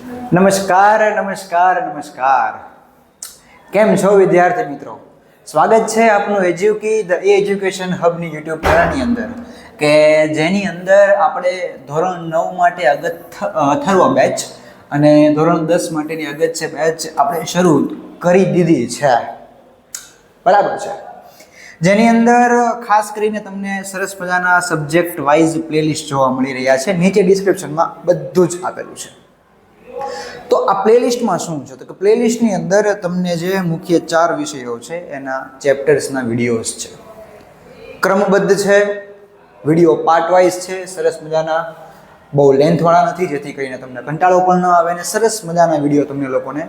નમસ્કાર નમસ્કાર નમસ્કાર. કેમ છો વિદ્યાર્થી મિત્રો? સ્વાગત છે આપનું એજ્યુકી ધ એજ્યુકેશન હબની યુટ્યુબ ચેનલની અંદર, કે જેની અંદર આપણે ધોરણ 9 માટે અથર્વ બેચ અને ધોરણ 10 માટેની અગત્ય બેચ આપણે શરૂ કરી દીધી છે. બરાબર છે. જેની અંદર ખાસ કરીને તમને સરસ મજાના સબ્જેક્ટ વાઇઝ પ્લેલિસ્ટ જોવા મળી રહ્યા છે. નીચે ડિસ્ક્રિપ્શનમાં બધું જ આપેલું છે. તો આ પ્લેલિસ્ટમાં શું છે? તો કે પ્લેલિસ્ટની અંદર તમને જે મુખ્ય 4 વિષયો છે એના ચેપ્ટર્સના વિડીયોઝ છે. ક્રમબદ્ધ છે, વિડીયો પાર્ટ વાઇઝ છે, સરસ મજાના, બહુ લેન્થવાળા નથી, જેથી કરીને તમને કંટાળો પણ ન આવે, અને સરસ મજાના વિડીયો તમને લોકોને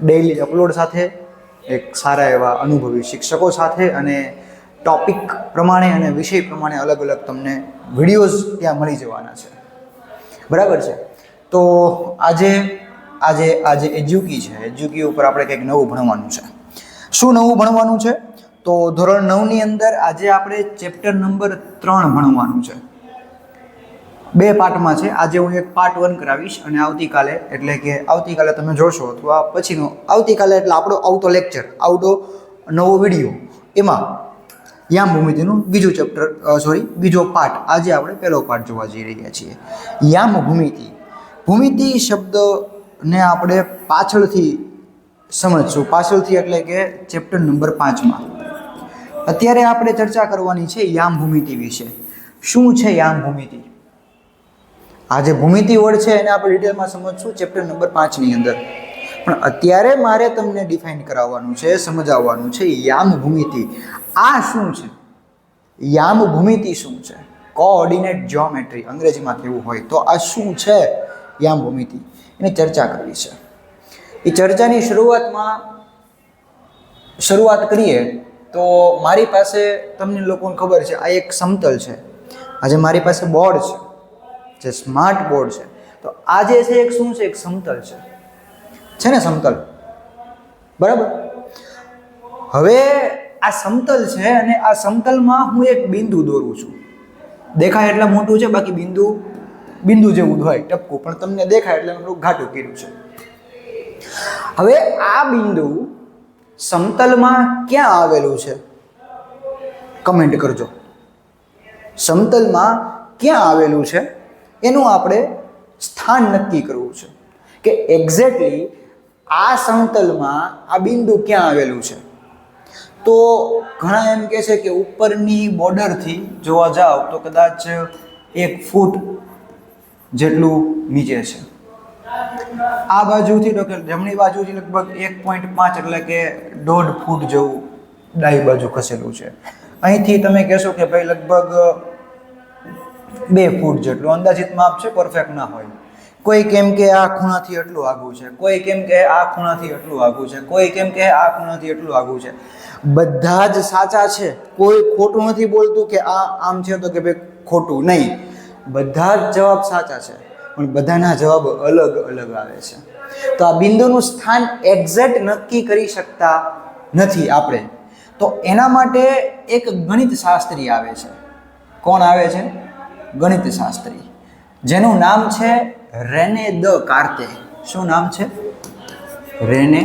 ડેઈલી અપલોડ સાથે, એક સારા એવા અનુભવી શિક્ષકો સાથે, અને ટોપિક પ્રમાણે અને વિષય પ્રમાણે અલગ અલગ તમને વિડીયોઝ ત્યાં મળી જવાના છે. બરાબર છે. તો આજે એજ્યુકી છે, એજ્યુકી ઉપર આપણે કંઈક નવું ભણવાનું છે. શું નવું ભણવાનું છે? તો ધોરણ 9ની અંદર આજે આપણે ચેપ્ટર નંબર 3 ભણવાનું છે. 2 પાર્ટમાં છે. આજે હું એક પાર્ટ 1 કરાવીશ, અને આવતીકાલે, એટલે કે આવતીકાલે તમે જોશો, અથવા પછીનો આવતીકાલે એટલે આપણો આવતો લેક્ચર, આવતો નવો વિડીયો, એમાં યામ ભૂમિતિનું બીજું ચેપ્ટર, બીજો પાર્ટ, આજે આપણે પહેલો પાર્ટ જોવા જઈ રહ્યા છીએ. યામ ભૂમિતિ. ભૂમિતિ શબ્દને આપણે પાછળથી સમજશું. પાછળથી એટલે કે ચેપ્ટર નંબર 5માં. અત્યારે આપણે ચર્ચા કરવાની છે યામ ભૂમિતિ વિશે. શું છે યામ ભૂમિતિ? આ જે ભૂમિતિ વર્ડ છે એને આપણે ડિટેલમાં સમજશું ચેપ્ટર નંબર 5ની અંદર. પણ અત્યારે મારે તમને ડિફાઇન કરાવવાનું છે, સમજાવવાનું છે યામ ભૂમિતિ. આ શું છે? યામ ભૂમિતિ શું છે? કોઓર્ડિનેટ જ્યોમેટ્રી અંગ્રેજીમાં કેવું હોય તો આ શું છે યામ ભૂમિતિ, એની ચર્ચા કરવી છે. એ ચર્ચાની શરૂઆત કરીએ તો મારી પાસે, તમને લોકોને ખબર છે, આ એક સમતલ છે. આજે મારી પાસે બોર્ડ છે, જે સ્માર્ટ બોર્ડ છે. તો આ જે છે એક શું છે? એક સમતલ છે ને, સમતલ. બરાબર. હવે આ સમતલ છે, અને આ સમતલમાં હું એક બિંદુ દોરું છું. દેખાય એટલે મોટું છે, બાકી બિંદુ જેવું જ હોય, ટપકું, પણ તમને દેખાય એટલે થોડું ઘાટું કર્યું છે. હવે આ બિંદુ સમતલમાં ક્યાં આવેલું છે? કમેન્ટ કરજો. સમતલમાં ક્યાં આવેલું છે એનું આપણે સ્થાન નક્કી કરવું છે, કે એક્ઝેક્ટલી આ સમતલમાં આ બિંદુ ક્યાં આવેલું છે. તો ઘણા એમ કહે છે કે ઉપરની બોર્ડરથી જોવા જાઓ તો કદાચ 1 ફૂટ જેટલું નીચે છે. આ બાજુથી તો કે જમણી બાજુથી લગભગ 1.5 એટલે કે 1.5 ફૂટ જેવું ડાબી બાજુ ખસેલું છે. અહીંથી તમે કહેશો કે ભાઈ લગભગ 2 ફૂટ જેટલું. અંદાજિત માપ છે, પરફેક્ટ ના હોય. કોઈ કેમ કે આ ખૂણાથી એટલું આઘું છે, કોઈ કેમ કે આ ખૂણાથી એટલું આઘું છે, કોઈ કેમ કે આ ખૂણાથી એટલું આઘું છે. બધા જ સાચા છે, કોઈ ખોટું નથી બોલતું કે આ આમ છે તો કે ભાઈ ખોટું નહીં. બધા જ જવાબ સાચા છે, પણ બધાના જવાબ અલગ અલગ આવે છે. તો આ બિંદુનું સ્થાન એક્ઝેક્ટ નક્કી કરી શકતા નથી આપણે. તો એના માટે એક ગણિત શાસ્ત્રી આવે છે. કોણ આવે છે? ગણિત શાસ્ત્રી, જેનું નામ છે રેને દ કાર્તે. શું નામ છે? રેને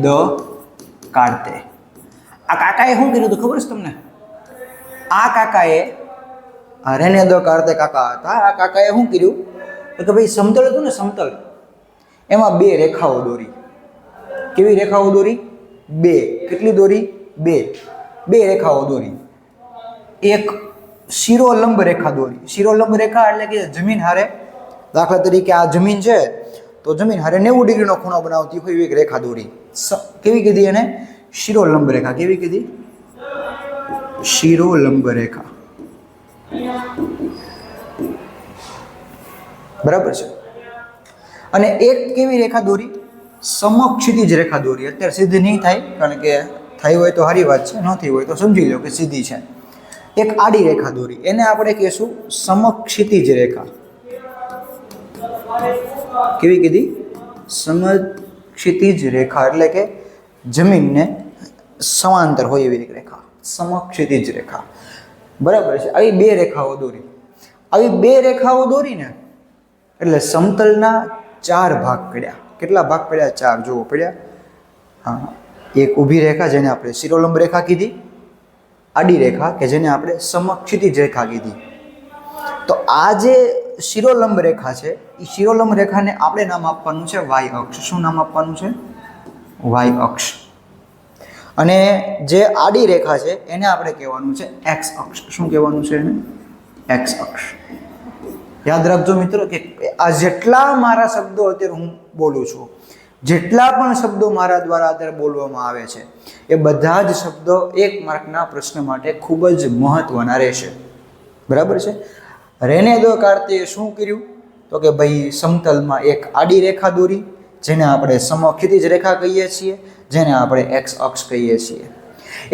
દ કાર્તે. આ કાકાએ શું કર્યું હતું ખબર છે તમને? આ કાકાએ, રેને દ કાર્તે કાકા હતા, આ કાકાએ શું કર્યું કે ભાઈ સમતલ હતું ને, સમતલ, એમાં 2 રેખાઓ દોરી. કેવી રેખાઓ દોરી? 2. કેટલી દોરી? 2 રેખાઓ દોરી. એક શિરોલંબ રેખા દોરી. શિરોલંબ રેખા એટલે કે જમીન હારે, દાખલા તરીકે આ જમીન છે તો જમીન હારે 90 ડિગ્રીનો ખૂણો બનાવતી હોય એવી એક રેખા દોરી. કેવી કીધી એને? શિરોલંબ રેખા. કેવી કીધી? શિરોલંબ રેખા. બરાબર છે. અને એક કેવી રેખા દોરી? સમક્ષિતિજ રેખા દોરી. અત્યારે સીધી નહીં થાય, કારણ કે થઈ હોય તો સારી વાત છે, ન થઈ હોય તો સમજી લો કે સીધી છે. એક આડી રેખા દોરી, એને આપણે કહીશું સમક્ષિતિજ રેખા. કેવી કીધી? સમક્ષિતિજ રેખા એટલે કે જમીનને સમાંતર હોય એવી રેખા, સમક્ષિતિજ રેખા. બરાબર છે. આવી 2 રેખાઓ દોરી. આવી 2 રેખાઓ દોરીને એટલે સમતલના 4 ભાગ પડ્યા. કેટલા ભાગ પડ્યા? 4. જુઓ પડ્યા. હા, એક ઊભી રેખા જેને આપણે શિરોલંબ રેખા કીધી, આડી રેખા કે જેને આપણે સમક્ષિતિજ રેખા કીધી. તો આ જે શિરોલંબ રેખા છે એ શિરોલંબ રેખાને આપણે નામ આપવાનું છે વાય અક્ષ. શું નામ આપવાનું છે? વાય અક્ષ. અને જે આડી રેખા છે એને આપણે કહેવાનું છે એક્સ અક્ષ. શું કહેવાનું છે એને? એક્સ અક્ષ. યાદ રાખજો મિત્રો કે આ જેટલા મારા શબ્દો અત્યારે હું બોલું છું, જેટલા પણ શબ્દો મારા દ્વારા અત્યારે બોલવામાં આવે છે એ બધા જ શબ્દો 1 માર્કના પ્રશ્ન માટે ખૂબ જ મહત્વના રહેશે. બરાબર છે? રેને દેકાર્તે શું કર્યું? તો કે ભાઈ સમતલમાં એક આડી રેખા દોરી જેને આપણે સમક્ષિતિજ રેખા કહીએ છીએ, જેને આપણે એક્સ અક્ષ કહીએ છીએ.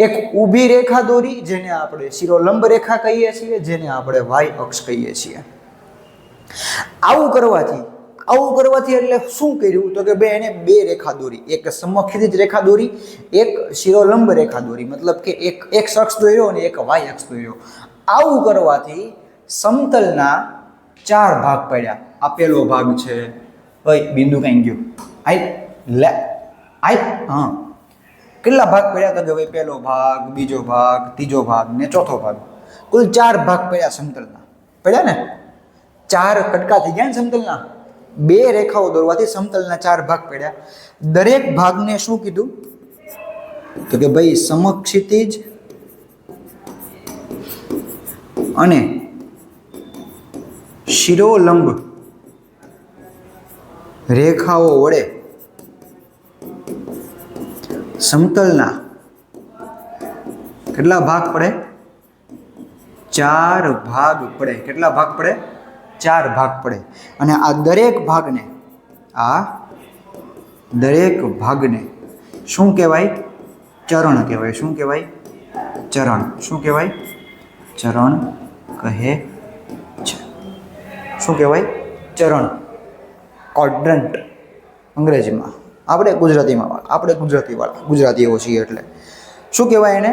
એક ઊભી રેખા દોરી જેને આપણે શિરોલંબ રેખા કહીએ છીએ, જેને આપણે વાય અક્ષ કહીએ છીએ. આવું કરવાથી એટલે શું કર્યું? તો કે ભાઈ એને 2 રેખા દોરી, એક સમક્ષિતિજ રેખા દોરી, એક શિરોલંબ રેખા દોરી. મતલબ કે એક એક્સ અક્ષ દોર્યો અને એક વાય અક્ષ દોર્યો. આવું કરવાથી સમતલના 4 ભાગ પડ્યા. આ પહેલો ભાગ છે. ઓય બિંદુ કઈ ગયું? હા, કેટલા ભાગ પડ્યા? તો કે ભાઈ પહેલો ભાગ, બીજો ભાગ, ત્રીજો ભાગ ને ચોથો ભાગ. કુલ 4 ભાગ પડ્યા સમતલના. પડ્યા ને? 4 કટકા થઈ ગયા ને સમતલના. 2 રેખાઓ દોરવાથી સમતલના 4 ભાગ પડ્યા. દરેક ભાગને શું કીધું? તો કે ભાઈ સમક્ષિતિજ અને શિરોલંબ રેખાઓ વડે સમતલના કેટલા ભાગ પડે? 4 ભાગ પડે. કેટલા ભાગ પડે? 4 ભાગ પડે. અને આ દરેક ભાગને શું કહેવાય? ચરણ કહેવાય. શું કહેવાય? ચરણ. શું કહેવાય? ચરણ કહે છે. શું કહેવાય? ચરણ. ક્વોડ્રન્ટ અંગ્રેજીમાં, આપણે ગુજરાતીઓ છીએ એટલે શું કહેવાય એને?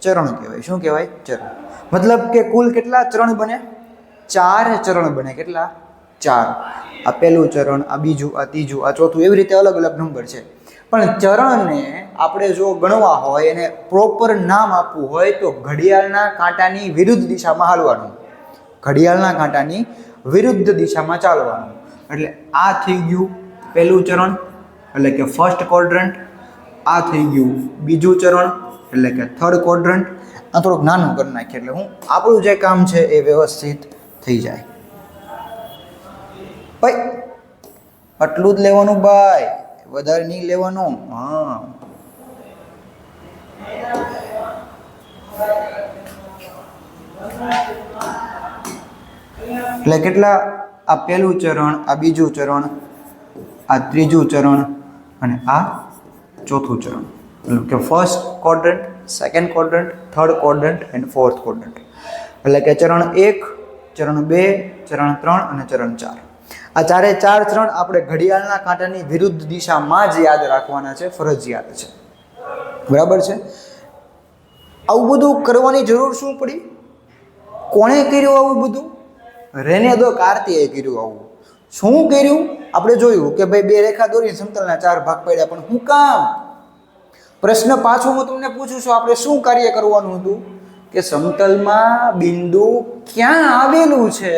ચરણ કહેવાય. શું કહેવાય? ચરણ. મતલબ કે કુલ કેટલા ચરણ બને? 4 ચરણ બને. કેટલા? 4. આ પહેલું ચરણ, આ બીજું, આ ત્રીજું, આ ચોથું, એવી રીતે અલગ અલગ નંબર છે. પણ ચરણને આપણે જો ગણવા હોય, એને પ્રોપર નામ આપવું હોય તો ઘડિયાળના કાંટાની વિરુદ્ધ દિશામાં હાલવાનું. ઘડિયાળના કાંટાની વિરુદ્ધ દિશામાં ચાલવાનું. એટલે આ થઈ ગયું પહેલું ચરણ, એટલે કે ફર્સ્ટ ક્વોડ્રન્ટ. આ થઈ ગયું બીજું ચરણ, એટલે કે થર્ડ ક્વોડ્રન્ટ. આ થોડુંક નાનું કરી નાખીએ એટલે આપણું જે કામ છે એ વ્યવસ્થિત થઈ જાય. ભાઈ આટલું જ લેવાનું ભાઈ, વધારે નહીં લેવાનું. હા, એટલે કેટલા? આ પહેલું ચરણ, આ બીજું ચરણ, આ ત્રીજું ચરણ અને આ ચોથું ચરણ. એટલે કે first quadrant, second quadrant, third quadrant and fourth quadrant. એટલે કે ચરણ 1, ચરણ 2, ચરણ 3 અને ચરણ 4. આ 4 ચરણ આપણે ઘડિયાળના કાંટાની વિરુદ્ધ દિશામાં જ યાદ રાખવાના છે, ફરજિયાત છે. બરાબર છે? આવું બધું કરવાની જરૂર શું પડી? કોણે કર્યું આવું બધું? રેને દેકાર્તેએ કર્યું આવું. શું કર્યું? આપણે જોયું કે ભાઈ 2 રેખા દોરીને સમતલના 4 ભાગ પડ્યા. પણ શું કામ? પ્રશ્ન પાછો હું તમને પૂછું છું, આપણે શું કાર્ય કરવાનું હતું? કે સમતલમાં બિંદુ ક્યાં આવેલું છે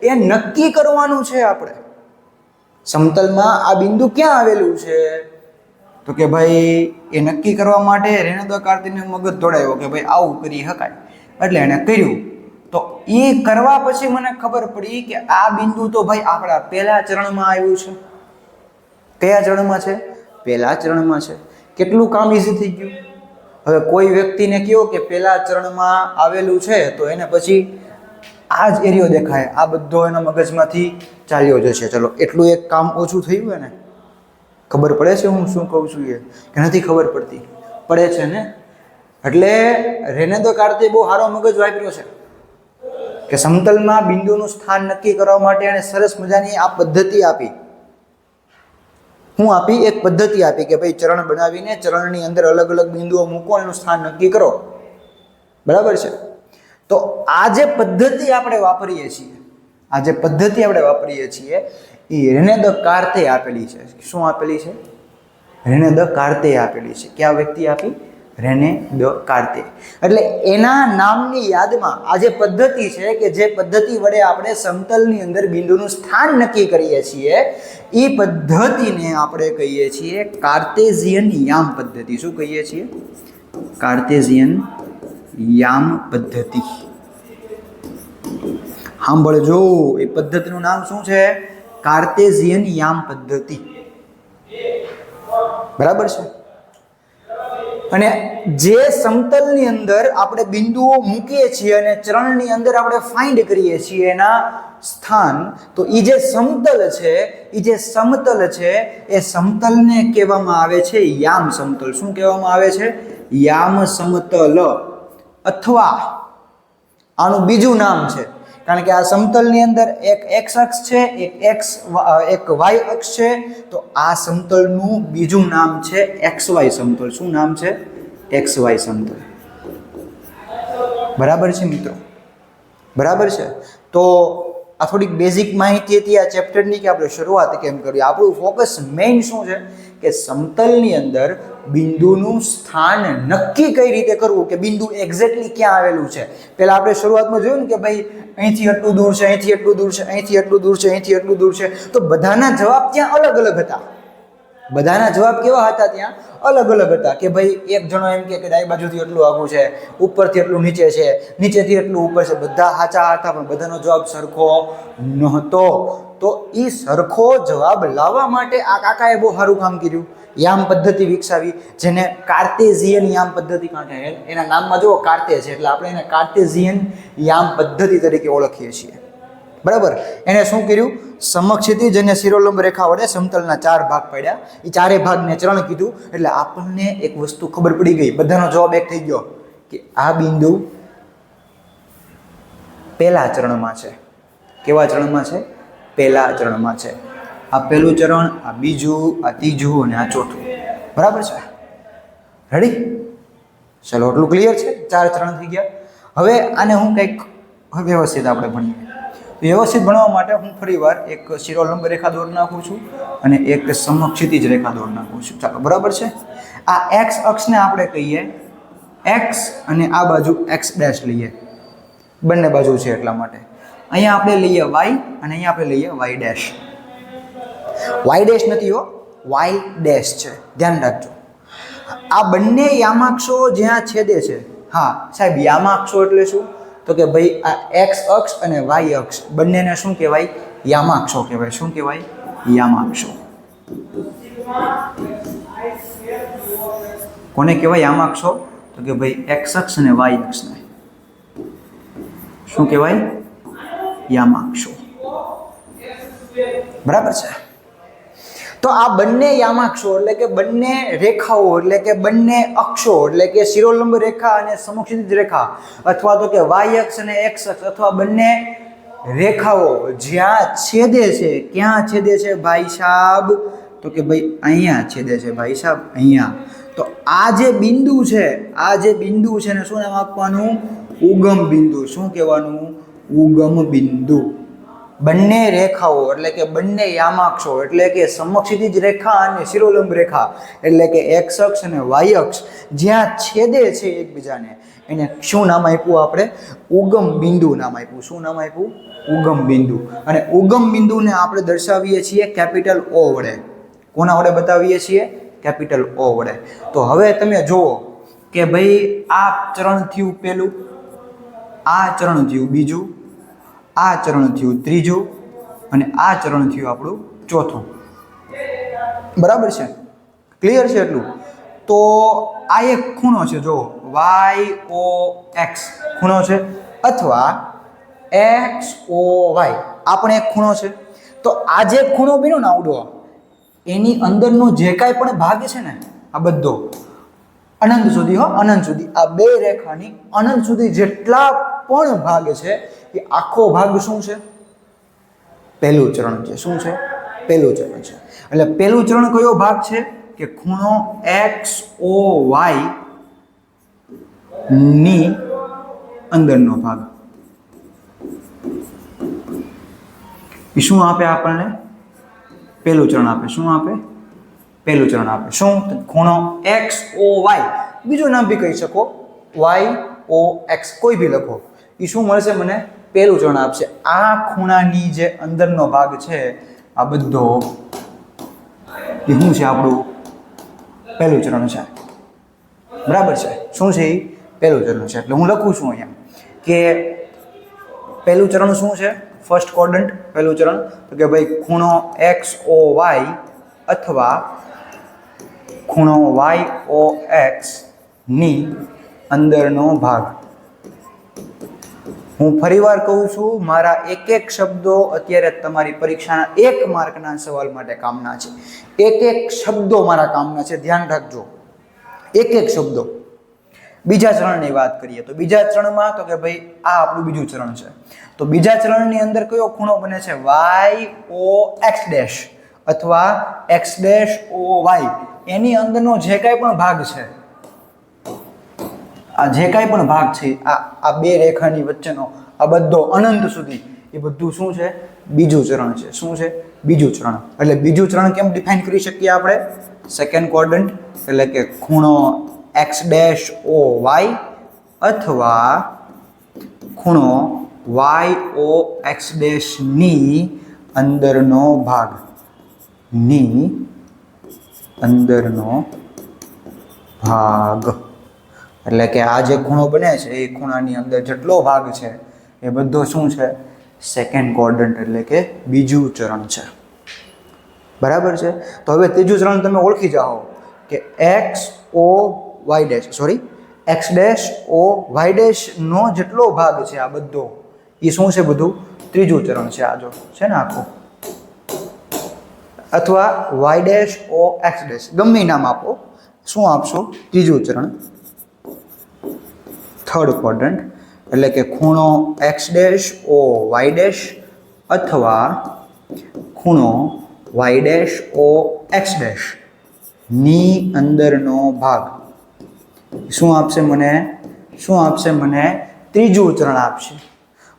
એ નક્કી કરવાનું છે. આપણે સમતલમાં આ બિંદુ ક્યાં આવેલું છે તો કે ભાઈ એ નક્કી કરવા માટે રેને દેકાર્તેને મગજ દોડાયો કે ભાઈ આવું કરી શકાય. એટલે એણે કર્યું. તો એ કરવા પછી મને ખબર પડી કે આ બિંદુ તો ભાઈ આપણા પહેલા ચરણમાં આવ્યું છે. કયા ચરણમાં છે? પહેલા ચરણમાં છે. કેટલું કામ ઈઝી થઈ ગયું. હવે કોઈ વ્યક્તિને કહો કે પહેલા ચરણમાં આવેલું છે તો એને પછી આ જ એરિયો દેખાય, આ બધો એના મગજમાંથી ચાલ્યો જશે. ચલો એટલું એક કામ ઓછું થયું ને. ખબર પડે છે હું શું કહું છું એ કે નથી ખબર પડતી? પડે છે ને. એટલે રેને દેકાર્તે બહુ સારો મગજ વાપર્યો છે કે સમતલમાં બિંદુનું સ્થાન નક્કી કરવા માટે એણે સરસ મજાની આ પદ્ધતિ આપી. હું આપી? એક પદ્ધતિ આપી કે ભાઈ ચરણ બનાવીને ચરણની અંદર અલગ અલગ બિંદુઓ મૂકો, એનું સ્થાન નક્કી કરો. બરાબર છે? તો આ જે પદ્ધતિ આપણે વાપરીએ છીએ, આ જે પદ્ધતિ આપણે વાપરીએ છીએ એ રેને દ કાર્તે આપેલી છે. શું આપેલી છે? રેને દ કાર્તે આપેલી છે. કયા વ્યક્તિ આપી? રેને દ કાર્તે. એટલે એના નામની યાદમાં આ જે પદ્ધતિ છે કે જે પદ્ધતિ વડે આપણે સમતલની અંદર બિંદુનું સ્થાન નક્કી કરીએ છીએ એ પદ્ધતિને આપણે કહીએ છીએ કાર્ટેઝિયન યામ પદ્ધતિ. શું કહીએ છીએ? કાર્ટેઝિયન યામ પદ્ધતિ. સાંભળજો, એ પદ્ધતિનું નામ શું છે? કાર્ટેઝિયન યામ પદ્ધતિ. બરાબર છે? અને જે સમતલની અંદર આપણે બિંદુઓ મૂકીએ છીએ અને ચરણની અંદર આપણે ફાઇન્ડ કરીએ છીએ એના સ્થાન, તો એ જે સમતલ છે એ જે સમતલ છે એ સમતલને કહેવામાં આવે છે યામ સમતલ. શું કહેવામાં આવે છે? યામ સમતલ. અથવા આનું બીજું નામ છે, કારણ કે આ સમતલની અંદર એક એક્સ અક્ષ છે, એક વાય અક્ષ છે, તો આ સમતલનું બીજું નામ છે એક્સ વાય સમતલ. શું નામ છે? એક્સ વાય સમતલ. બરાબર છે મિત્રો? બરાબર છે. તો આ થોડીક બેઝિક માહિતી હતી આ ચેપ્ટરની કે આપણે શરૂઆત કેમ કરવી. આપણું ફોકસ મેઇન શું છે કે સમતલની અંદર બિંદુનું સ્થાન નક્કી કઈ રીતે કરવું, કે બિંદુ એક્ઝેક્ટલી ક્યાં આવેલું છે. પહેલાં આપણે શરૂઆતમાં જોયું ને કે ભાઈ અહીંથી એટલું દૂર છે, અહીંથી એટલું દૂર છે, અહીંથી એટલું દૂર છે, અહીંથી એટલું દૂર છે, તો બધાના જવાબ ત્યાં અલગ અલગ હતા. બધાના જવાબ કેવા હતા? ત્યાં અલગ અલગ હતા. કે ભાઈ એક જણો એમ કે ડાબી બાજુથી એટલું આગું છે, ઉપરથી એટલું નીચે છે, નીચેથી એટલું ઉપર છે. બધા સાચા હતા પણ બધાનો જવાબ સરખો નહોતો. તો એ સરખો જવાબ લાવવા માટે આ કાકાએ બહુ સારું કામ કર્યું. યામ પદ્ધતિ વિકસાવી, જેને કાર્ટેઝિયન યામ પદ્ધતિ, કારણ કે એના નામમાં જુઓ કાર્તે છે એટલે આપણે એને કાર્ટેઝિયન યામ પદ્ધતિ તરીકે ઓળખીએ છીએ. બરાબર? એને શું કર્યું? સમક્ષિતિજ અને શિરોલંબ રેખા વડે સમતલના 4 ભાગ પાડ્યા. એ 4 ભાગને ચરણ કીધું. એટલે આપણને એક વસ્તુ ખબર પડી ગઈ, બધાનો જવાબ એક થઈ ગયો કે આ બિંદુ પહેલા ચરણમાં છે. કેવા ચરણમાં છે? પહેલા ચરણમાં છે. આ પહેલું ચરણ, આ બીજું, આ ત્રીજું અને આ ચોથું. બરાબર છે? રેડી? ચલો, એટલું ક્લિયર છે? 4 ચરણ થઈ ગયા. હવે આને હું કંઈક વ્યવસ્થિત આપણે ભણીએ. વ્યવસ્થિત ભણવા માટે હું ફરીવાર એક શિરોલંબ રેખા દોર નાખું છું અને એક સમક્ષિતિજ રેખા દોર નાખું છું. ચાલો, બરાબર છે? આ એક્સ અક્ષને આપણે કહીએ એક્સ અને આ બાજુ એક્સ ડેશ લઈએ. બંને બાજુ છે એટલા માટે. અહીંયા આપણે લઈએ વાય અને અહીંયા આપણે લઈએ વાય ડેશ. વાય ડેશ નથી હો, વાય ડેશ છે, ધ્યાન રાખજો. આ બંને યામાક્ષો જ્યાં છેદે છે, હા સાહેબ, યામાક્ષો એટલે શું? તો કે ભાઈ આ એક્સ અક્ષ અને વાય અક્ષ બંનેને શું કહેવાય? યામાક્ષો કહેવાય. શું કહેવાય? યામાક્ષો. કોને કહેવાય યામાક્ષો? તો કે ભાઈ એક્સ અક્ષ અને વાય અક્ષને શું કહેવાય? યામાક્ષો. બરાબર છે? તો આ બંને યામાક્ષો એટલે કે બંને રેખાઓ એટલે કે બંને અક્ષો એટલે કે શિરોલંબ રેખા અને સમક્ષિતિજ રેખા, અથવા તો કે વાય અક્ષ અને એક્સ અક્ષ, અથવા બંને રેખાઓ જ્યાં છેદે છે, ક્યાં છેદે છે ભાઈ સાહેબ? તો કે ભાઈ અહીંયા છેદે છે ભાઈ સાહેબ, અહીંયા. તો આ જે બિંદુ છે, આ જે બિંદુ છે ને શું નામ આપવાનું? ઉગમ બિંદુ. શું કહેવાનું? ઉગમ બિંદુ. બંને રેખાઓ એટલે કે બંને યામાક્ષો એટલે કે સમક્ષિતિજ રેખા અને શિરોલંબ રેખા એટલે કે એક્સ અક્ષ અને વાય અક્ષ જ્યાં છેદે છે એકબીજાને, એને શું નામ આપ્યું આપણે? ઉગમ બિંદુ નામ આપ્યું. શું નામ આપ્યું? ઉગમ બિંદુ. અને ઉગમ બિંદુને આપણે દર્શાવીએ છીએ કેપિટલ ઓ વડે. કોના વડે બતાવીએ છીએ? કેપિટલ ઓ વડે. તો હવે તમે જુઓ કે ભાઈ આ ચરણ થયું પહેલું, આ ચરણ થયું બીજું, આ ચરણ થયું ત્રીજું અને આ ચરણ થયું આપણું ચોથું. બરાબર છે? ક્લિયર છે એટલું? તો આ એક ખૂણો છે, જો વાય ઓ એક્સ ખૂણો છે, અથવા એક્સ ઓ વાય આ પણ એક ખૂણો છે. તો આ જે ખૂણો બન્યો ને આવડો, એની અંદરનો જે કાંઈ પણ ભાગ છે ને આ બધો અનંત સુધી, અનંત સુધી, આ બે રેખાની અનંત સુધી જેટલા પણ ભાગ છે એ આખો ભાગ શું છે? પહેલું ચરણ છે. શું છે? પહેલું ચરણ છે. એટલે પહેલું ચરણ કયો ભાગ છે? કે ખૂણો એક્સ ઓ વાય ની અંદરનો ભાગ. એ શું આપે આપણને? પહેલું ચરણ આપે. શું આપે? પહેલું ચરણ આપે. શું? ખૂણો XOY. બીજું નામ બી કહી શકો, YOX, કોઈ બી લખો. એ શું મળશે મને? પહેલું ચરણ આપશે. આ ખૂણાની જે અંદરનો ભાગ છે આ બધો એ શું છે? આપણું પહેલું ચરણ છે. બરાબર છે? શું છે? એ પહેલું ચરણ છે. એટલે હું લખું છું અહીંયા કે પહેલું ચરણ શું છે? ફર્સ્ટ ક્વોડ્રન્ટ પહેલું ચરણ તો કે ભાઈ ખૂણો XOY અથવા ખૂણો YOX ની અંદરનો ભાગ. હું ફરીવાર કહું છું, મારા એક એક શબ્દો અત્યારે તમારી પરીક્ષાના 1 માર્કના સવાલ માટે કામના છે. એક એક શબ્દો મારા કામના છે, ધ્યાન રાખજો. એક એક શબ્દો. બીજા ચરણની વાત કરીએ તો બીજા ચરણમાં તો કે ભાઈ આ આપણું બીજું ચરણ છે. તો બીજા ચરણની અંદર કયો ખૂણો બને છે? YOX' અથવા X'OY. એની અંદરનો જે કાંઈ પણ ભાગ છે, આ જે કાંઈ પણ ભાગ છે, આ બે રેખાની વચ્ચેનો આ બધો અનંત સુધી એ બધું શું છે? બીજું ચરણ છે. શું છે? બીજું ચરણ. એટલે બીજું ચરણ કેમ ડિફાઇન કરી શકીએ આપણે? સેકન્ડ ક્વોડ્રન્ટ એટલે કે ખૂણો X'OY અથવા ખૂણો YOX' ની અંદરનો ભાગ. ની અંદરનો ભાગ એટલે કે આ જે ખૂણો બને છે એ ખૂણાની અંદર જેટલો ભાગ છે એ બધો શું છે? સેકન્ડ ક્વોડ્રન્ટ એટલે કે બીજું ચરણ છે. બરાબર છે? તો હવે ત્રીજું ચરણ તમે ઓળખી જાઓ કે X'OY' નો જેટલો ભાગ છે આ બધો એ શું છે? બધું ત્રીજું ચરણ છે. આ જો છે ને આખું, અથવા Y'OX' ગમે નામ આપો. શું આપશો? ત્રીજું ચરણ, થર્ડ ક્વોડ્રન્ટ એટલે કે ખૂણો X'OY' અથવા ખૂણો Y'OX' ની અંદરનો ભાગ. શું આપશે મને? શું આપશે મને? ત્રીજું ચરણ આપશે.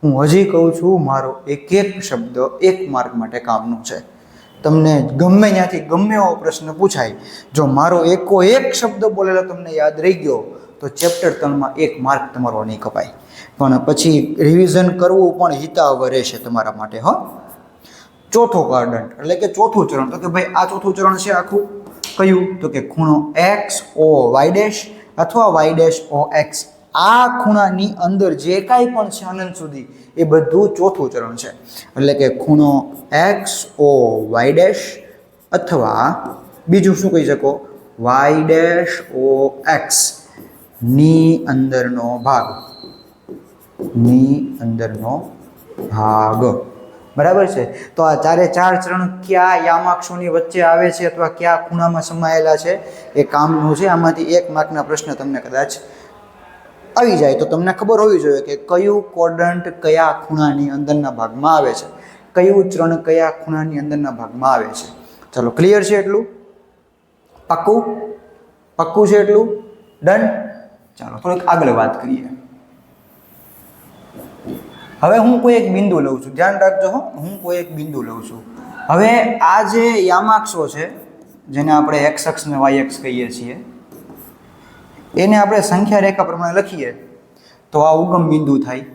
હું હજી કહું છું, મારો એક એક શબ્દ 1 માર્ક માટે કામનું છે. તમને ગમે ત્યાંથી ગમે એવો પ્રશ્ન પૂછાય, જો મારો એકો એક શબ્દ બોલેલો તમને યાદ રહી ગયો તો ચેપ્ટર 3માં 1 માર્ક તમારો નહીં કપાય. પણ પછી રિવિઝન કરવું પણ હિતાવહ રહેશે તમારા માટે. હો, ચોથો ક્વોડ્રન્ટ એટલે કે ચોથું ચરણ. તો કે ભાઈ આ ચોથું ચરણ છે આખું. કયું? તો કે ખૂણો XOY' અથવા Y'OX. આ ખૂણાની અંદર જે કાંઈ પણ છે અનંત સુધી એ બધું ચોથું ચરણ છે. એટલે કે ખૂણો XOY' અથવા બીજું શું કહી શકો? Y'OX ની અંદરનો ભાગ. ની અંદરનો ભાગ. બરાબર છે? તો આ ચારે ચાર ચરણ કયા યામાક્ષોની વચ્ચે આવે છે અથવા કયા ખૂણામાં સમાયેલા છે એ કામનું છે. આમાંથી 1 માર્કના પ્રશ્ન તમને કદાચ આવી જાય તો તમને ખબર હોવી જોઈએ કે કયું ક્વોડ્રન્ટ કયા ખૂણાની અંદરના ભાગમાં આવે છે, કયું ચરણ કયા ખૂણાની અંદરના ભાગમાં આવે છે. ચાલો, ક્લિયર છે એટલું? પાક્કું? પાક્કું છે એટલું? ડન? ચાલો થોડીક આગળ વાત કરીએ. હવે હું કોઈ એક બિંદુ લઉં છું, ધ્યાન રાખજો. હું કોઈ એક બિંદુ લઉં છું. હવે આ જે યામાક્ષો છે જેને આપણે X અક્ષ ને Y અક્ષ કહીએ છીએ એને આપણે સંખ્યા રેખા પ્રમાણે લખીએ તો આ ઉગમ બિંદુ થાય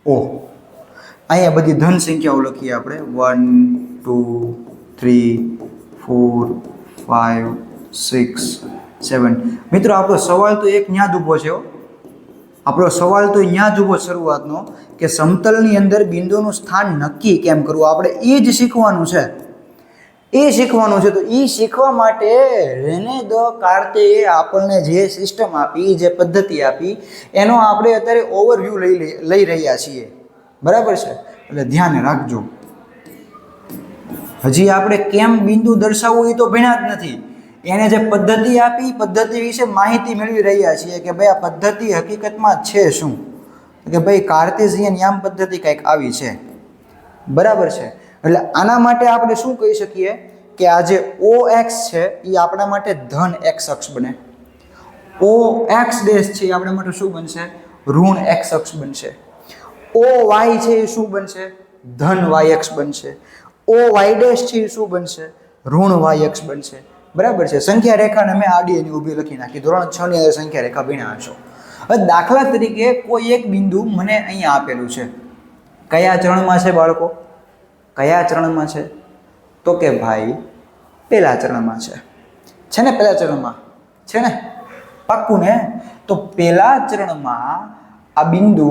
O. અહીંયા બધી ધન સંખ્યાઓ લખીએ આપણે 1 2 3 4 5 6 7. મિત્રો આપણો સવાલ તો એક ન્યા જ ઊભો છે. આપણો સવાલ તો અહીંયા જ ઊભો શરૂઆતનો કે સમતલની અંદર બિંદુનું સ્થાન નક્કી કેમ કરવું, આપણે એ જ શીખવાનું છે. એ શીખવાનું છે. તો એ શીખવા માટે રેને દ કાર્તેએ આપણને જે સિસ્ટમ આપી, જે પદ્ધતિ આપી એનો આપણે અત્યારે ઓવરવ્યૂ લઈ રહ્યા છીએ. બરાબર છે? એટલે ધ્યાન રાખજો. હજી આપણે કેમ બિંદુ દર્શાવવું એ તો ભણ્યા જ નથી. એને જે પદ્ધતિ આપી પદ્ધતિ વિશે માહિતી મેળવી રહ્યા છીએ કે ભાઈ આ પદ્ધતિ હકીકતમાં છે શું, કે ભાઈ કાર્ટેશિયન યામ પદ્ધતિ કંઈક આવી છે. બરાબર છે? એટલે આના માટે આપણે શું કહી શકીએ કે આ જે OX છે એ આપણા માટે ધન X અક્ષ બને. OX' છે એ આપણા માટે શું બનશે? ઋણ X અક્ષ બનશે. OY છે એ શું બનશે? ધન yx બનશે. ઓ y ડેશ છે શું બનશે? ઋણ yx બનશે. બરાબર છે. સંખ્યા રેખાને મેં આડી એની ઊભી લખી નાખી. ધોરણ 6 ની અંદર સંખ્યા રેખા ભણ્યા હશો. હવે દાખલા તરીકે કોઈ એક બિંદુ મને અહીંયા આપેલું છે. કયા ચરણમાં છે બાળકો? કયા ચરણમાં છે? તો કે ભાઈ પહેલા ચરણમાં છે. છે ને? પહેલા ચરણમાં છે ને? પાક્કું ને? તો પહેલા ચરણમાં આ બિંદુ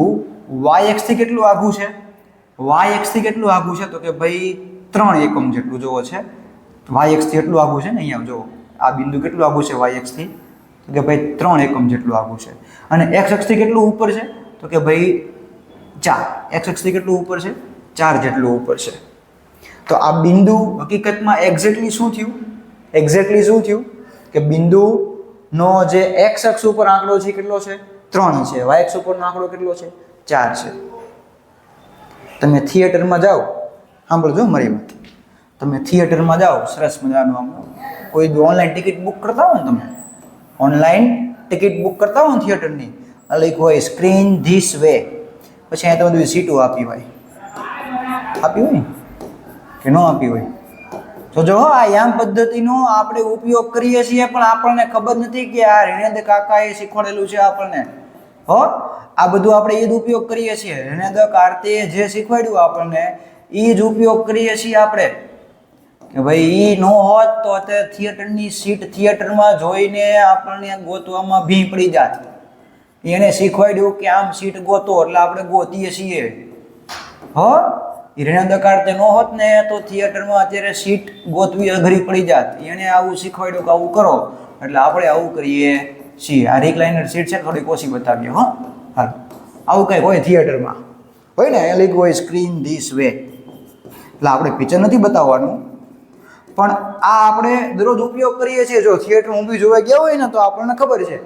yx થી કેટલું આઘું છે? yx થી કેટલું આઘું છે? તો કે ભાઈ 3 એકમ જેટલું જોવો છે. yx થી એટલું આઘું છે ને. અહીંયા જો આ બિંદુ કેટલું આઘું છે yx થી? તો કે ભાઈ 3 એકમ જેટલું આઘું છે. અને x અક્ષ થી કેટલું ઉપર છે? તો કે ભાઈ 4. x અક્ષ થી કેટલું ઉપર છે? 4 જેટલું ઉપર છે. તો આ બિંદુ હકીકતમાં એક્ઝેક્ટલી શું થયું? એક્ઝેક્ટલી શું થયું કે બિંદુનો જે x અક્ષ ઉપર આંકડો છે કેટલો છે? 3 છે. y અક્ષ ઉપરનો આંકડો કેટલો છે? 4 છે. તમે થિયેટરમાં જાઓ, સાંભળજો મારી વાત. તમે થિયેટરમાં જાઓ, સરસ મજાનું આમ કોઈ ઓનલાઈન ટિકિટ બુક કરતા હો ને, તમે ઓનલાઈન ટિકિટ બુક કરતા હો ને થિયેટરની, લખ્યું હોય સ્ક્રીન ધીસ વે, પછી અહીંયા તમે બધી સીટો આપી હોય, આપી હોય ને કે ન આપી હોય? તો જો આ યામ પદ્ધતિનો આપણે ઉપયોગ કરીએ છીએ, પણ આપણને ખબર નથી કે આ રેણેદ કાકાએ શીખવાડેલું છે આપણને. હો, આ બધું આપણે એ જ ઉપયોગ કરીએ છીએ. રેણેદ કાર્તિએ જે શીખવાડ્યું આપણને એ જ ઉપયોગ કરીએ છીએ આપણે. કે ભાઈ એ ન હોત તો અત્યારે થિયેટરની સીટ થિયેટરમાં જોઈને આપણને ગોતવામાં ભી પડી જાત. એને શીખવાડ્યું કે આમ સીટ ગોતો એટલે આપણે ગોતીએ છીએ. હો, રેણેદ કાર્તે ન હોત ને તો થિયેટરમાં અત્યારે સીટ ગોતવી અઘરી પડી જાત. એને આવું શીખવાડ્યું કે આવું કરો એટલે આપણે આવું કરીએ છીએ. આ રિક્લાઇનર સીટ છે, થોડીક ઓછી બતાવીએ. હો, હાલ આવું કંઈક હોય થિયેટરમાં, હોય ને એ લીધું હોય સ્ક્રીન ધીસ વે. એટલે આપણે પિક્ચર નથી બતાવવાનું, પણ આ આપણે દરરોજ ઉપયોગ કરીએ છીએ. જો થિયેટર મૂવી જોવા ગયા હોય ને તો આપણને ખબર છે.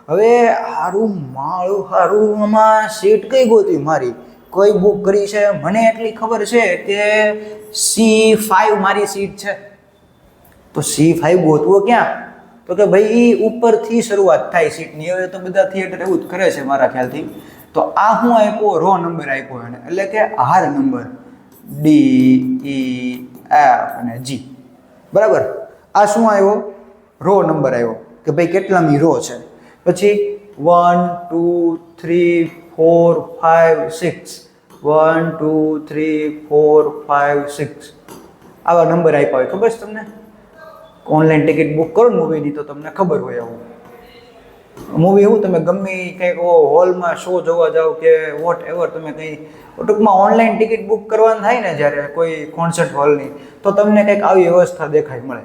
હવે હારું માળું હારું આમાં સીટ કઈ ગોતી મારી, કઈ બુક કરી છે? મને એટલી ખબર છે કે C5 મારી સીટ છે. તો C5 ગોતવો ક્યાં? તો કે ભાઈ ઉપરથી શરૂઆત થાય સીટની. હવે તો બધા થિયેટર એવું જ કરે છે મારા ખ્યાલથી. તો આ હું આપ્યો રો નંબર આપ્યો એને, એટલે કે આહાર નંબર D E F અને G. બરાબર. આ શું આવ્યો? રો નંબર આવ્યો કે ભાઈ કેટલામી રો છે. પછી 1 2 3 4 5 6 1 2 3 4 5 6 આવા નંબર આપ્યા હોય. ખબર છે તમને? ઓનલાઈન ટિકિટ બુક કરો ને મૂવીની તો તમને ખબર હોય. આવું મૂવી એવું તમે ગમે કંઈક હોલમાં શો જોવા જાઓ કે વોટ એવર, તમે કંઈ ટૂંકમાં ઓનલાઈન ટિકિટ બુક કરવાની થાય ને જ્યારે કોઈ કોન્સર્ટ હોલની, તો તમને કંઈક આવી વ્યવસ્થા દેખાય મળે.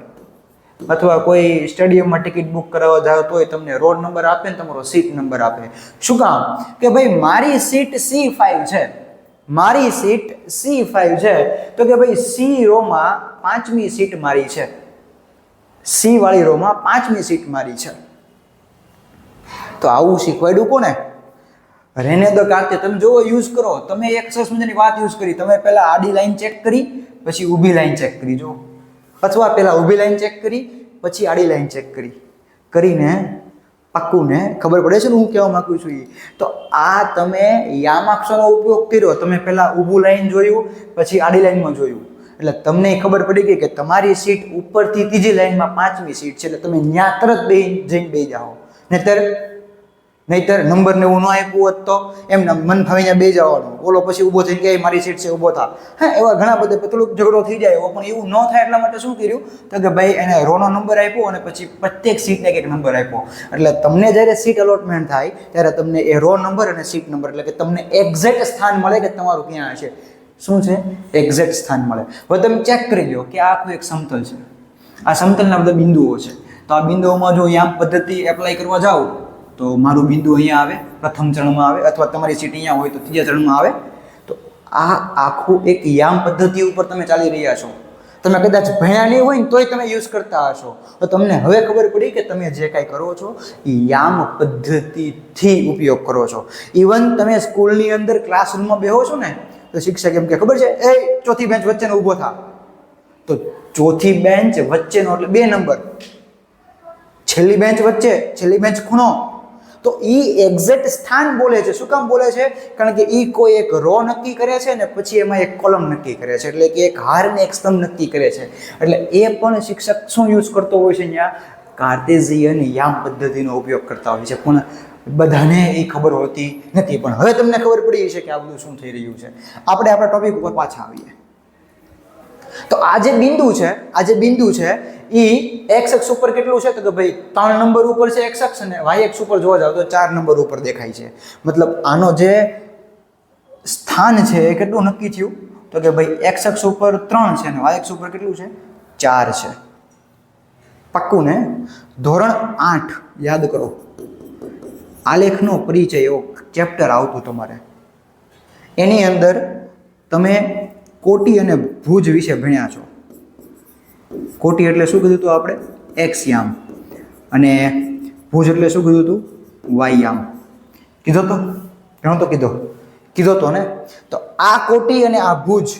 અથવા કોઈ સ્ટેડિયમમાં ટિકિટ બુક કરાવવા જાઓ તોય તમને રોડ નંબર આપે ને તમારો સીટ નંબર આપે. શું કામ? કે ભાઈ મારી સીટ C5 છે, મારી સીટ C5 છે. તો કે ભાઈ C રોમાં 5મી સીટ મારી છે. C વાળી રોમાં 5મી સીટ મારી છે. તો આવું શીખવાડ્યું કોને? રેણેદ કાર્તે. તમે જો યુઝ કરો, તમે એક સરસ મજાની વાત યુઝ કરી. તમે પહેલા આડી લાઈન ચેક કરી, પછી ઊભી લાઈન ચેક કરી. જો, અથવા પહેલા ઊભી લાઈન ચેક કરી, પછી આડી લાઈન ચેક કરી. કરીને પાક્કું ને ખબર પડે છે ને હું કહેવા માંગુ છું. તો આ તમે યામાક્ષરનો ઉપયોગ કર્યો. તમે પહેલા ઊભું લાઈન જોયું, પછી આડી લાઈનમાં જોયું, એટલે તમને ખબર પડી ગઈ કે તમારી સીટ ઉપરથી ત્રીજી લાઈનમાં 5મી સીટ છે. એટલે તમે ત્યાં તરત જઈને બે જાઓ. નહીતર નંબરને એવું ન આપ્યું હોત તો એમને મન ફાવીને બે જવાનું. ઓલો પછી ઊભો થઈને કે મારી સીટ છે, ઊભો થા. હા, એવા ઘણા બધા થોડુંક ઝઘડો થઈ જાય. પણ એવું ન થાય એટલા માટે શું કર્યું? તો કે ભાઈ એને રોનો નંબર આપ્યો અને પછી પ્રત્યેક સીટને એક નંબર આપ્યો. એટલે તમને જ્યારે સીટ અલોટમેન્ટ થાય ત્યારે તમને એ રો નંબર અને સીટ નંબર, એટલે કે તમને એક્ઝેક્ટ સ્થાન મળે કે તમારું ક્યાં છે. શું છે? એક્ઝેક્ટ સ્થાન મળે. હવે તમે ચેક કરી લો કે આ આખું એક સમતલ છે. આ સમતલના બધા બિંદુઓ છે. તો આ બિંદુઓમાં જો યામ પદ્ધતિ એપ્લાય કરવા જાઓ તો મારું બિંદુ અહીંયા આવે, પ્રથમ ચરણમાં આવે, અથવા તમારી સીટ અહીંયા હોય તો ત્રીજા ચરણમાં આવે. તો આ આખું એક યામ પદ્ધતિ ઉપર તમે ચાલી રહ્યા છો. તમે કદાચ ભણ્યા નહીં હોય ને તોય તમે યુઝ કરતા હશો. તો તમને હવે ખબર પડી કે તમે જે કાંઈ કરો છો એ યામ પદ્ધતિથી ઉપયોગ કરો છો. ઇવન તમે સ્કૂલની અંદર ક્લાસરૂમમાં બેહો છો ને તો શિક્ષક એમ કે ખબર છે, એ ચોથી બેન્ચ વચ્ચેનો ઊભો થા. તો ચોથી બેન્ચ વચ્ચેનો એટલે 2 નંબર, છેલ્લી બેન્ચ વચ્ચે, છેલ્લી બેન્ચ ખૂણો. તો તો એ એક્ઝેક્ટ સ્થાન બોલે છે. શું કામ બોલે છે? કારણ કે એ કોઈ એક રો નક્કી કરે છે ને પછી એમાં એક કોલમ નક્કી કરે છે, એટલે કે એક હાર ને એક સ્તંભ નક્કી કરે છે. એટલે એ પણ શિક્ષક શું યુઝ કરતો હોય છે? અહીંયા કાર્ટેશિયન યામ પદ્ધતિનો ઉપયોગ કરતા હોય છે, પણ બધાને એ ખબર હોતી નથી. પણ હવે તમને ખબર પડી છે કે આ બધું શું થઈ રહ્યું છે. આપણે આપણા ટોપિક ઉપર પાછા આવીએ. તો આ જે બિંદુ છે એ એક્સ અક્ષ ઉપર કેટલું છે? તો કે ભાઈ 3 નંબર ઉપર છે એક્સ અક્ષ, અને વાય અક્ષ ઉપર જોવા જાવ તો 4 નંબર ઉપર દેખાય છે. મતલબ આનો જે સ્થાન છે એ કેટલું નક્કી થયું? તો કે ભાઈ એક્સ અક્ષ ઉપર 3 છે અને વાય અક્ષ ઉપર કેટલું છે? 4 છે. પાક્કું ને? ધોરણ 8 યાદ કરો, આલેખનો પરિચય એવો ચેપ્ટર આવતું તમારે, એની અંદર તમે કોટી અને ભુજ વિશે ભણ્યા છો. કોટી એટલે શું કીધું હતું આપણે? એક્સ યામ. અને ભુજ એટલે શું કીધું હતું? વાય યામ. કીધો તો? ઘણો તો કીધો તો ને? તો આ કોટી અને આ ભુજ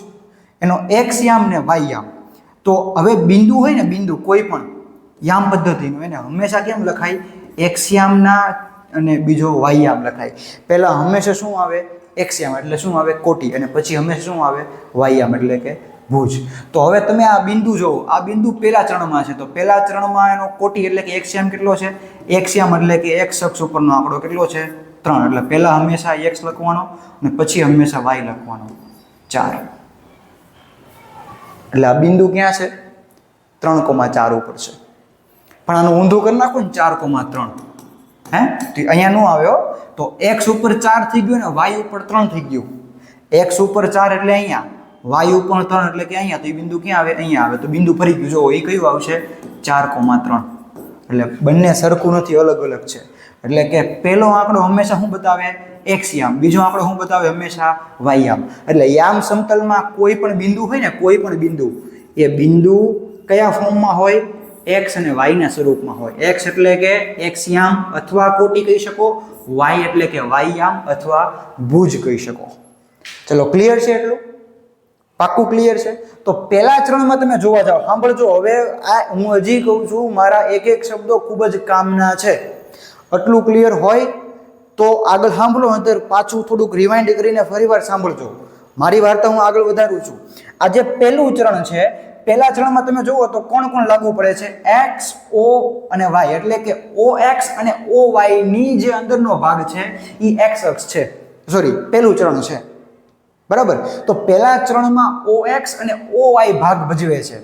એનો એક્સ યામ ને વાય યામ. તો હવે બિંદુ હોય ને, બિંદુ કોઈ પણ યામ પદ્ધતિનું, એને હંમેશા કેમ લખાય? એક્સ યામના અને બીજો વાય યામ લખાય. પહેલાં હંમેશા શું આવે? એક્સ યામ એટલે શું આવે? કોટી. અને પછી હંમેશા શું આવે? વાય યામ એટલે કે ભુજ. તો હવે તમે આ બિંદુ જોવો, આ બિંદુ પહેલા ચરણમાં છે. તો પહેલા ચરણમાં એનો કોટી એટલે કે એક્સ યામ કેટલો છે? એક્સ યામ એટલે કે એક્સ અક્ષ ઉપરનો આંકડો કેટલો છે? 3. એટલે પહેલા હંમેશા એક્સ લખવાનો અને પછી હંમેશા વાય લખવાનો, 4. એટલે આ બિંદુ ક્યાં છે? 3,4 ઉપર છે. પણ આનું ઊંધું કરી નાખો ને, 4,3. હે? તો અહીંયા નો આવ્યો. તો એક્સ ઉપર 4 થઈ ગયું ને વાય ઉપર 3 થઈ ગયું. એક્સ ઉપર 4 એટલે અહીંયા, વાય ઉપર 3 એટલે કે અહીંયા. તો એ બિંદુ ક્યાં આવે? અહીંયા આવે. તો બિંદુ ફરી ગયું. જો એ કયું આવશે? 4,3. એટલે બંને સરખું નથી, અલગ અલગ છે. એટલે કે પહેલો આંકડો હંમેશા શું બતાવે? એક્સ યામ. બીજો આંકડો શું બતાવે? હંમેશા વાય યામ. એટલે યામ સમતલમાં કોઈ પણ બિંદુ હોય ને, કોઈ પણ બિંદુ, એ બિંદુ કયા ફોર્મમાં હોય? એક્સ અને વાયના સ્વરૂપમાં હોય. એક્સ એટલે કે એક્સ યામ અથવા કોટી કહી શકો, વાય એટલે કે વાય યામ અથવા ભુજ કહી શકો. ચલો, ક્લિયર છે? એટલું પાક્કું ક્લિયર છે? તો પહેલા ચરણમાં તમે જોવા જાઓ, સાંભળજો. હવે આ હું હજી કહું છું, મારા એક એક શબ્દો ખૂબ જ કામના છે. આટલું ક્લિયર હોય તો આગળ સાંભળો, અંદર પાછું થોડુંક રિવાઇન્ડ કરીને ફરીવાર સાંભળજો. મારી વાર્તા હું આગળ વધારું છું. આ જે પહેલું ચરણ છે, પહેલા ચરણમાં તમે જુઓ તો કોણ કોણ લાગુ પડે છે? એક્સ, ઓ અને વાય. એટલે કે ઓ એક્સ અને ઓ વાય ની જે અંદરનો ભાગ છે એ એક્સ અક્ષ છે. સોરી, પહેલું ચરણ છે, બરાબર? તો પહેલા ચરણમાં ઓ એક્સ અને ઓ વાય ભાગ ભજવે છે.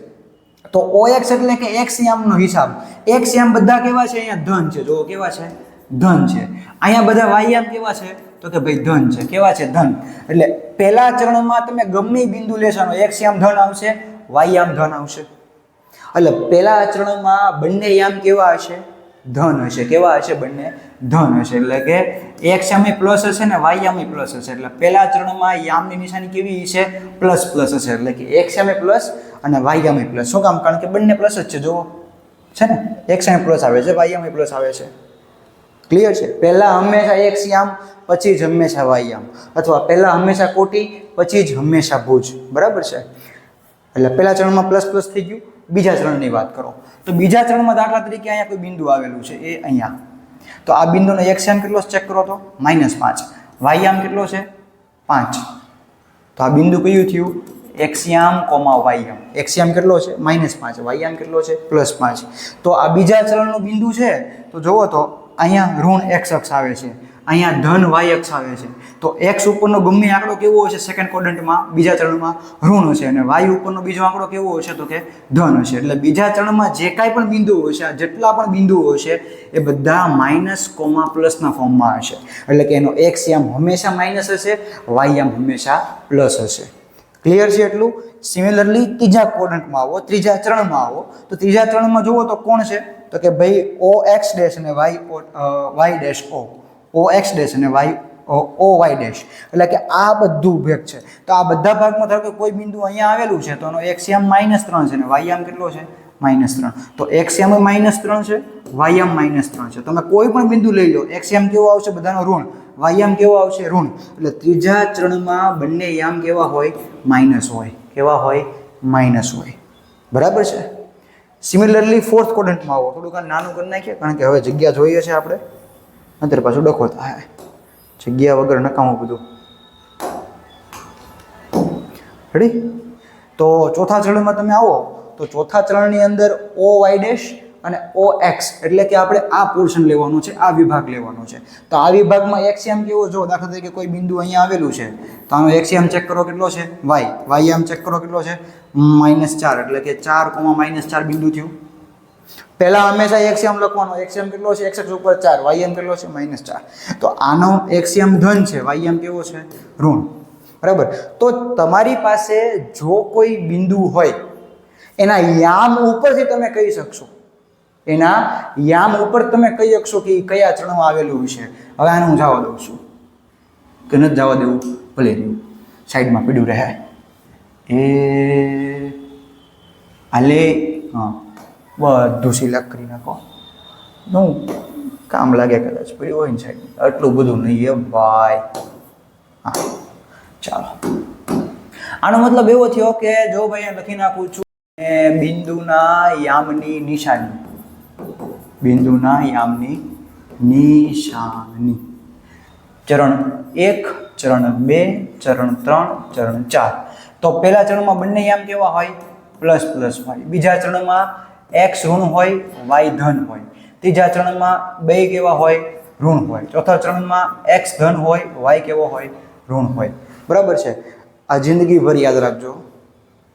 તો ઓ એક્સ એટલે કે એક્સ યામનો હિસાબ. એક્સ યામ બધા કેવા છે? અહીંયા ધન છે. જો કેવા છે? ધન છે. અહીંયા બધા વાય યામ કેવા છે? તો કે ભાઈ ધન છે. કેવા છે? ધન. એટલે પહેલા ચરણમાં તમે ગમે બિંદુ લેશો, એક્સ યામ ધન આવશે, વાય યામ ધન આવશે. એટલે પહેલા ચરણમાં બંને યામ કેવા હશે? ધન હશે. કેવા હશે? બંને ધન હશે. એટલે કે એક્સ યામ પ્લસ હશે ને વાય યામ પ્લસ હશે. એટલે પહેલા ચરણમાં યામની નિશાની કેવી હશે? પ્લસ પ્લસ હશે. એટલે કે એક્સ યામ પ્લસ અને વાય યામ પ્લસ. શું કામ? કારણ કે બંને પ્લસ જ છે. જુઓ છે ને, એક્સ યામ પ્લસ આવે છે, વાય યામ પ્લસ આવે છે. ક્લિયર છે? પહેલા હંમેશા એક્સ યામ, પછી જ હંમેશા વાય યામ, અથવા પહેલા હંમેશા કોટી, પછી જ હંમેશા ભુજ. બરાબર છે? એટલે પહેલા ચરણમાં પ્લસ પ્લસ થઈ ગયું. બીજા ચરણની વાત કરો તો બીજા ચરણમાં દાખલા તરીકે અહીંયા કોઈ બિંદુ આવેલું છે, એ અહીંયા. તો આ બિંદુનો એક્સ યામ કેટલો ચેક કરો તો -5, વાય યામ કેટલો છે? 5. તો આ બિંદુ કયું થયું? એક્સ યામ કોમા વાય યામ. એક્સ યામ કેટલો છે? -5, વાય યામ કેટલો છે? +5. તો આ બીજા ચરણનું બિંદુ છે. તો જુઓ તો અહીંયા ઋણ એક્સ અક્ષ આવે છે, અહીંયા ધન વાય અક્ષ આવે છે. તો એક્સ ઉપરનો ગમે આંકડો કેવો હશે? સેકન્ડ ક્વોડ્રન્ટમાં બીજા ચરણમાં ઋણ હશે, અને વાય ઉપરનો બીજો આંકડો કેવો હશે? તો કે ધન હશે. એટલે બીજા ચરણમાં જે કાંઈ પણ બિંદુઓ હશે, જેટલા પણ બિંદુઓ હશે, એ બધા માઇનસ કોમા પ્લસના ફોર્મમાં હશે. એટલે કે એનો એક્સ યામ હંમેશા માઇનસ હશે, વાય યામ હંમેશા પ્લસ હશે. ક્લિયર છે એટલું? સિમિલરલી ત્રીજા ક્વોડ્રન્ટમાં આવો, ત્રીજા ચરણમાં આવો, તો ત્રીજા ચરણમાં જુઓ તો કોણ છે? તો કે ભાઈ ઓ એક્સ ડેશ અને Y dash O X dash અને ઓ વાય ડેશ. એટલે કે આ બધું ભેગ છે. તો આ બધા ભાગમાં ધારો કે કોઈ બિંદુ અહીંયા આવેલું છે, તો એનો એક્સ યામ -3 છે અને વાય યામ કેટલો છે? -3. તો એક્સ યામ -3 છે, વાય યામ -3 છે. તમે કોઈ પણ બિંદુ લઈ લો, એક્સ યામ કેવો આવશે? બધાનો ઋણ. વાય યામ કેવો આવશે? ઋણ. એટલે ત્રીજા ચરણમાં બંને યામ કેવા હોય? માઇનસ હોય. કેવા હોય? માઇનસ હોય. બરાબર છે? સિમિલરલી ફોર્થ ક્વોડ્રન્ટમાં આવો, થોડુંક નાનું કરી નાખીએ, કારણ કે હવે જગ્યા જોઈએ છે આપણે. અત્યારે પાછું ડખો થાય, જગ્યા વગર નકામું બધું. રેડી? તો ચોથા ચરણમાં તમે આવો તો ચોથા ચરણની અંદર ઓ વાય ડેશ અને ઓ એક્સ એટલે કે આપણે આ પોર્શન લેવાનું છે, આ વિભાગ લેવાનો છે. તો આ વિભાગમાં એક્સએમ કેવો, જો દાખલા તરીકે કોઈ બિંદુ અહીંયા આવેલું છે તો આનો એક્સએમ ચેક કરો કેટલો છે, વાય એમ ચેક કરો કેટલો છે, -4 એટલે કે 4, -4 બિંદુ થયું. પહેલા હંમેશા એક્સએમ લખવાનો, એક્સએમ કેટલો છે, x ઉપર 4, વાયએમ કેટલો છે, -4. તો આનો એક્સએમ ધન છે, વાયએમ કેવો છે, ઋણ. બરાબર? તો તમારી પાસે જો કોઈ બિંદુ હોય એના યામ ઉપરથી તમે કહી શકશો, એના યામ ઉપર તમે કહી શકશો કે કયા ચરણમાં આવેલું છે. હવે આને હું જવા દઉં છું કે નથી જવા દેવું, ભલે રહ્યું, સાઈડમાં પીડ્યું રહે. એ હાલે, હા, બધું સિલેક્ટ કરી નાખો. હું કામ લાગે કદાચ પડ્યું હોય ને સાઈડ, આટલું બધું નહીં એમ ભાઈ. હા, ચાલો. આનો મતલબ એવો થયો કે જો ભાઈ લખી નાખું છું બિંદુના યામની નિશાની, બિંદુના યામની નિશાની, ચરણ 1, ચરણ 2, ચરણ 3, ચરણ 4. તો પહેલા ચરણમાં બંને યામ કેવા હોય, પ્લસ પ્લસ હોય. બીજા ચરણમાં એક્સ ઋણ હોય, વાય ધન હોય. ત્રીજા ચરણમાં બે કેવા હોય, ઋણ હોય. ચોથા ચરણમાં એક્સ ધન હોય, વાય કેવો હોય, ઋણ હોય. બરાબર છે? આ જિંદગીભર યાદ રાખજો,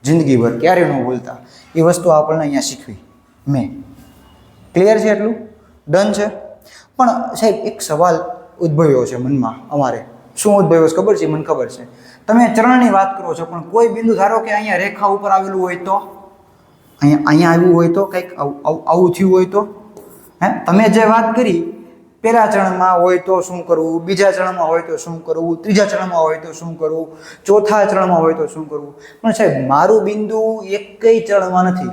જિંદગીભર ક્યારે ન ભૂલતા. એ વસ્તુ આપણને અહીંયા શીખવી મેં. ક્લિયર છે? એટલું ડન છે? પણ સાહેબ એક સવાલ ઉદ્ભવ્યો છે મનમાં અમારે. શું ઉદ્ભવ્યો છે ખબર છે? મને ખબર છે. તમે ચરણની વાત કરો છો પણ કોઈ બિંદુ ધારો કે અહીંયા રેખા ઉપર આવેલું હોય તો, અહીંયા આવ્યું હોય તો, કંઈક આવું થયું હોય તો, હે, તમે જે વાત કરી પહેલા ચરણમાં હોય તો શું કરવું, બીજા ચરણમાં હોય તો શું કરવું, ત્રીજા ચરણમાં હોય તો શું કરવું, ચોથા ચરણમાં હોય તો શું કરવું. પણ સાહેબ મારું બિંદુ એકેય ચરણમાં નથી.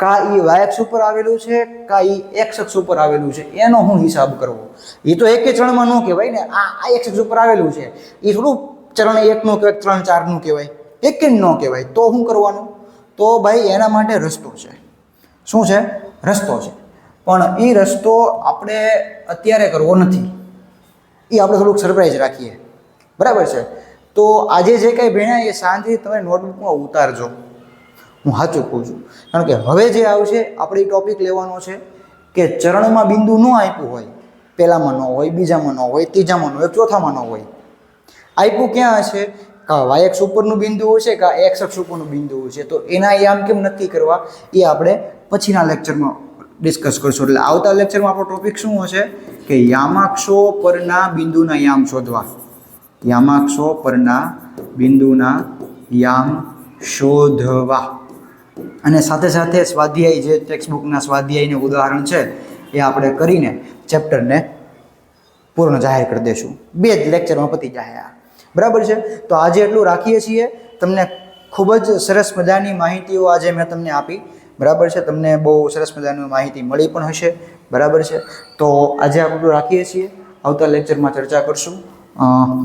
કા એ વાયક્ષ ઉપર આવેલું છે, કા એ એક્સ અક્ષ ઉપર આવેલું છે, એનો હું હિસાબ કરવો? એ તો એકેય ચરણમાં ન કહેવાય ને. આ એક્સ અક્ષ ઉપર આવેલું છે એ થોડું ચરણ 1નું કહેવાય, ચરણ 4નું કહેવાય, એકેય ન કહેવાય. તો શું કરવાનું? તો ભાઈ એના માટે રસ્તો છે. શું છે? રસ્તો છે. પણ એ રસ્તો આપણે અત્યારે કરવો નથી, એ આપણે થોડુંક સરપ્રાઈઝ રાખીએ. બરાબર છે? તો આજે જે કંઈ ભણ્યા એ શાંતિથી તમે નોટબુકમાં ઉતારજો. હું સાચું કહું છું. કારણ કે હવે જે આવશે આપણે એ ટોપિક લેવાનો છે કે ચરણમાં બિંદુ ન આપ્યું હોય, પહેલામાં ન હોય, બીજામાં ન હોય, ત્રીજામાં ન હોય, ચોથામાં ન હોય, આપ્યું ક્યાં હશે? કા વાય અક્ષ ઉપરનું બિંદુ હશે, કા એક્સ અક્ષ ઉપરનું બિંદુ હશે. તો એના યામ કેમ નક્કી કરવા એ આપણે પછીના લેક્ચરમાં ડિસ્કસ કરશું. એટલે આવતા લેક્ચરમાં આપણો ટોપિક શું હશે કે યામાક્ષો પરના બિંદુના યામ શોધવા. યામાક્ષો પરના બિંદુના યામ શોધવા. અને સાથે સાથે સ્વાધ્યાય, જે ટેક્સ્ટબુકના સ્વાધ્યાયનું ઉદાહરણ છે એ આપણે કરીને ચેપ્ટરને પૂર્ણ જાહેર કરી દઈશું. 2 જ લેક્ચરમાં પતી જાય. બરાબર છે? તો આજે એટલું રાખીએ છીએ. તમને ખૂબ જ સરસ મજાની માહિતીઓ આજે મેં તમને આપી. બરાબર છે? તમને બહુ સરસ મજાની માહિતી મળી પણ હશે. બરાબર છે? તો આજે આપણે રાખીએ છીએ. આવતા લેક્ચરમાં ચર્ચા કરશું.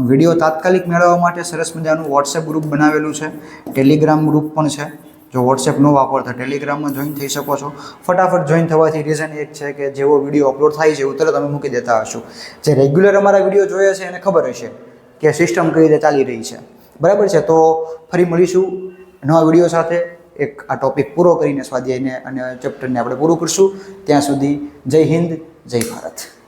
વિડીયો તાત્કાલિક મેળવવા માટે સરસ મજાનું વોટ્સએપ ગ્રુપ બનાવેલું છે, ટેલિગ્રામ ગ્રુપ પણ છે. જો વોટ્સએપ ન વાપરતા ટેલિગ્રામમાં જોઈન થઈ શકો છો. ફટાફટ જોઈન થવાથી રીઝન એક છે કે જેવો વિડીયો અપલોડ થાય છે એવું તરત તમે મૂકી દેતા હશો. જે રેગ્યુલર અમારા વિડીયો જોઈએ છે એને ખબર હશે કે સિસ્ટમ કઈ રીતે ચાલી રહી છે. બરાબર છે? તો ફરી મળીશું નવા વિડીયો સાથે. એક આ ટોપિક પૂરો કરીને સ્વાધ્યાયને અને ચેપ્ટરને આપણે પૂરું કરશું. ત્યાં સુધી જય હિન્દ, જય ભારત.